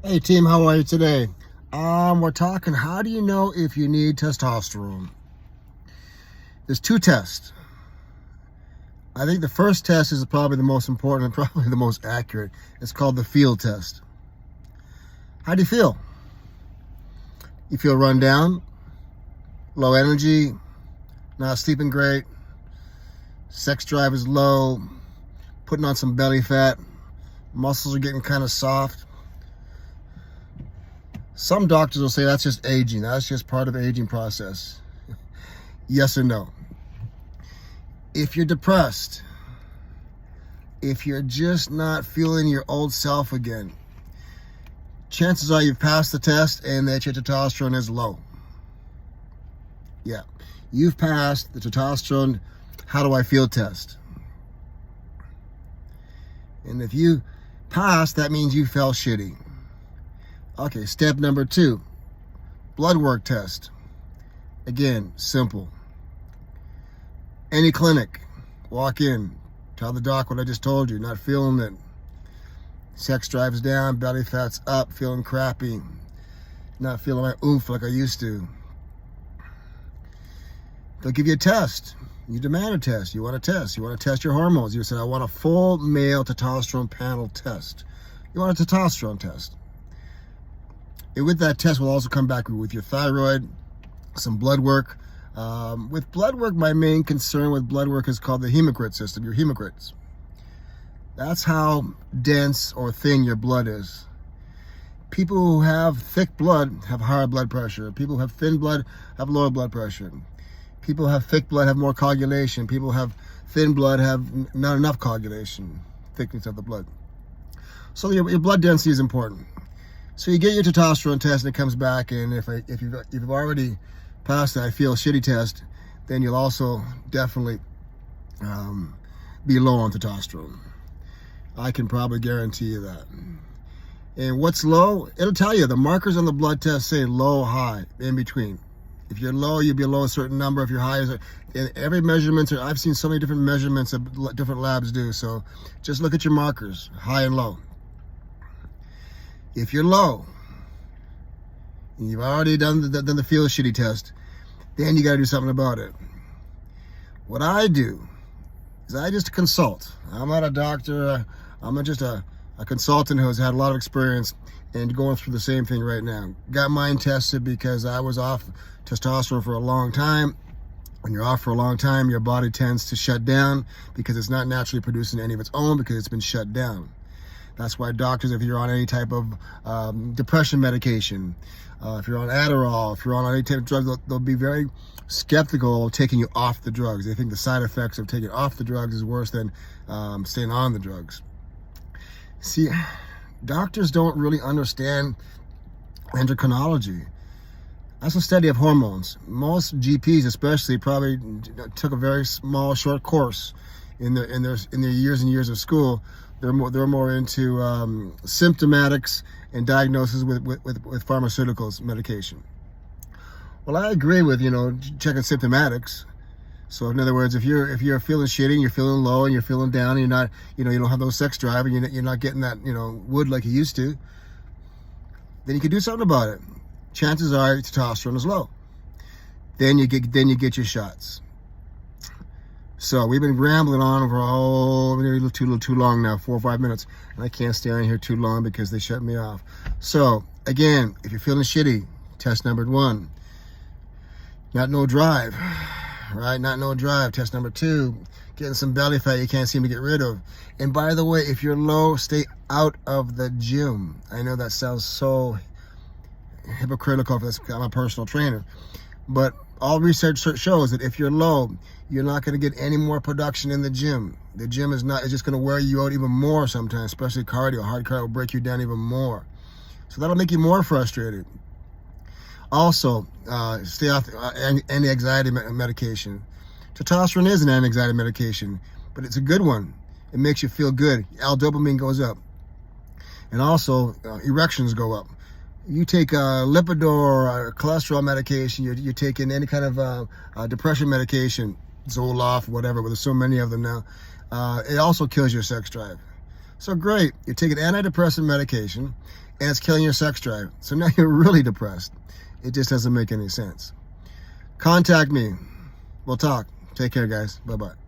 Hey team, how are you today? We're talking, how do you know if you need testosterone? There's two tests. I think the first test is probably the most important and probably the most accurate. It's called the field test. How do you feel? You feel run down, low energy, not sleeping great, sex drive is low, putting on some belly fat, muscles are getting kind of soft. Some doctors will say that's just aging. That's just part of the aging process. Yes or no? If you're depressed, if you're just not feeling your old self again, chances are you've passed the test and that your testosterone is low. Yeah, you've passed the testosterone how do I feel test. And if you pass, that means you felt shitty. Okay, step number 2, blood work test. Again, simple. Any clinic, walk in, tell the doc what I just told you, not feeling it. Sex drive's down, belly fat's up, feeling crappy, not feeling my oomph like I used to. They'll give you a test. You demand a test. You want a test. You want to test your hormones. You said, I want a full male testosterone panel test. You want a testosterone test. And with that test, we'll also come back with your thyroid, some blood work. With blood work, my main concern with blood work is called the hemocrit system, your hemocrits. That's how dense or thin your blood is. People who have thick blood have higher blood pressure. People who have thin blood have lower blood pressure. People who have thick blood have more coagulation. People who have thin blood have not enough coagulation, thickness of the blood. So your blood density is important. So you get your testosterone test and it comes back, and if you've already passed the I feel shitty test, then you'll also definitely be low on testosterone. I can probably guarantee you that. And what's low? It'll tell you. The markers on the blood test say low, high, in between. If you're low, you'll be below a certain number. If you're high, and every measurement, I've seen so many different measurements that different labs do. So just look at your markers, high and low. If you're low, and you've already done the feel shitty test, then you got to do something about it. What I do is I just consult. I'm not a doctor. I'm just a consultant who's had a lot of experience and going through the same thing right now. Got mine tested because I was off testosterone for a long time. When you're off for a long time, your body tends to shut down because it's not naturally producing any of its own because it's been shut down. That's why doctors, if you're on any type of depression medication, if you're on Adderall, if you're on any type of drug, they'll be very skeptical of taking you off the drugs. They think the side effects of taking off the drugs is worse than staying on the drugs. See, doctors don't really understand endocrinology. That's a study of hormones. Most GPs, especially, probably took a very small, short course in their years and years of school. They're more into symptomatics and diagnosis with pharmaceuticals, medication. Well, I agree with checking symptomatics. So in other words, if you're feeling shitty, and you're feeling low, and you're feeling down, and you're not you don't have no sex drive, and you're not getting that wood like you used to, then you can do something about it. Chances are your testosterone is low. Then you get your shots. So we've been rambling on for a little too long now, 4 or 5 minutes, and I can't stay on here too long because they shut me off. So again, if you're feeling shitty, test number 1, not no drive, right? Not no drive. Test number 2, getting some belly fat you can't seem to get rid of. And by the way, if you're low, stay out of the gym. I know that sounds so hypocritical for this. I'm a personal trainer, but all research shows that if you're low, you're not going to get any more production in the gym. The gym it's just going to wear you out even more sometimes, especially cardio. Hard cardio will break you down even more. So that'll make you more frustrated. Also, stay off anti-anxiety medication. Testosterone is an anti-anxiety medication, but it's a good one. It makes you feel good. L-dopamine goes up. And also, erections go up. You take Lipitor, cholesterol medication, you're taking any kind of depression medication, Zoloft, whatever, but there's so many of them now. It also kills your sex drive. So great, you're taking antidepressant medication, and it's killing your sex drive. So now you're really depressed. It just doesn't make any sense. Contact me. We'll talk. Take care, guys. Bye-bye.